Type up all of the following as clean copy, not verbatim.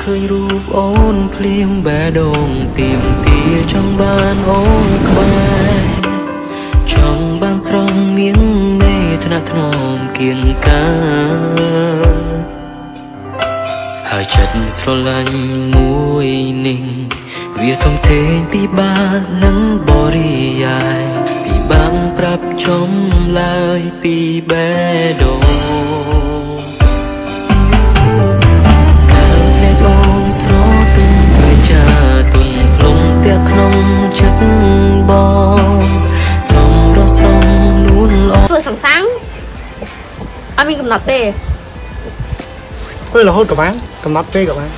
ឃើញរូបអូនភ្លៀងបេះដូងទៀមទាចង់បានអូនក្បែរចង់បានស្រងមានមេថ្នាក់ថ្នមគៀងកាហើយចិត្តស្រឡាញ់មួយនេះវាធំធេងពិបាកនឹងបរិយាយពិបាកប្រាប់ចំឡើយពីបេះដូងធ្វើសង្សាំងអត់មានកំណត់ទេធ្វើរហូតក៏បានកំណត់ទេក៏បាន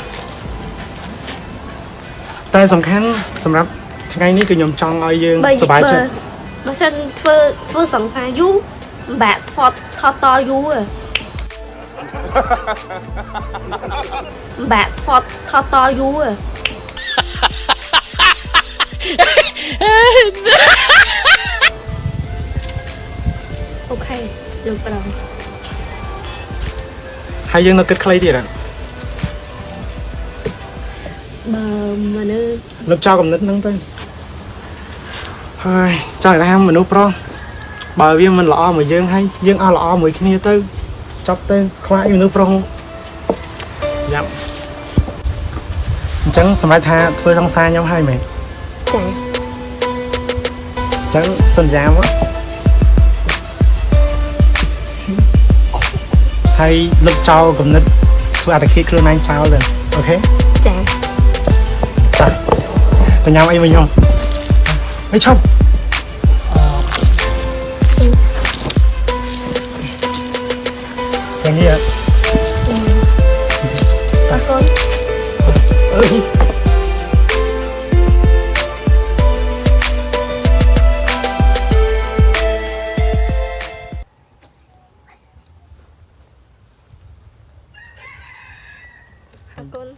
តែសំខាន់សម្រាប់ថ្ងៃនេះគឺខ្ញុំចង់ឲ្យយើងសប្បាយចិត្តបើសិនធ្វើសង្សារយូរមិនបាក់ថតតយូរមិនបាក់ថតតយូរអូខេយើងប្រឹងហើយយើងនៅគិតខ្លីទៀតអត់បើមនុស្សលុបចោលគំនិតហ្នឹងទៅហើយចង់ថាមនុស្សប្រុសបើវាមិនល្អមួយយើងហើយយើងអស់ល្អមួយគ្នាទៅចប់ទៅខ្លាចមនុស្សប្រុសយ៉ាប់អញ្ចឹងសម្រាប់ថាធ្វើសង្សារខ្ញុំហើយមែនចាអញ្ចឹងសន្យាមកហើយលុបចោលគំនិតធ្វើអត្តឃាតខ្លួនឯងចោលទៅអូខេចាទៅញ៉ាំអីវិញខ្ញុំអីឈប់យ៉ាងនេះអរគុណអើយអរគុណ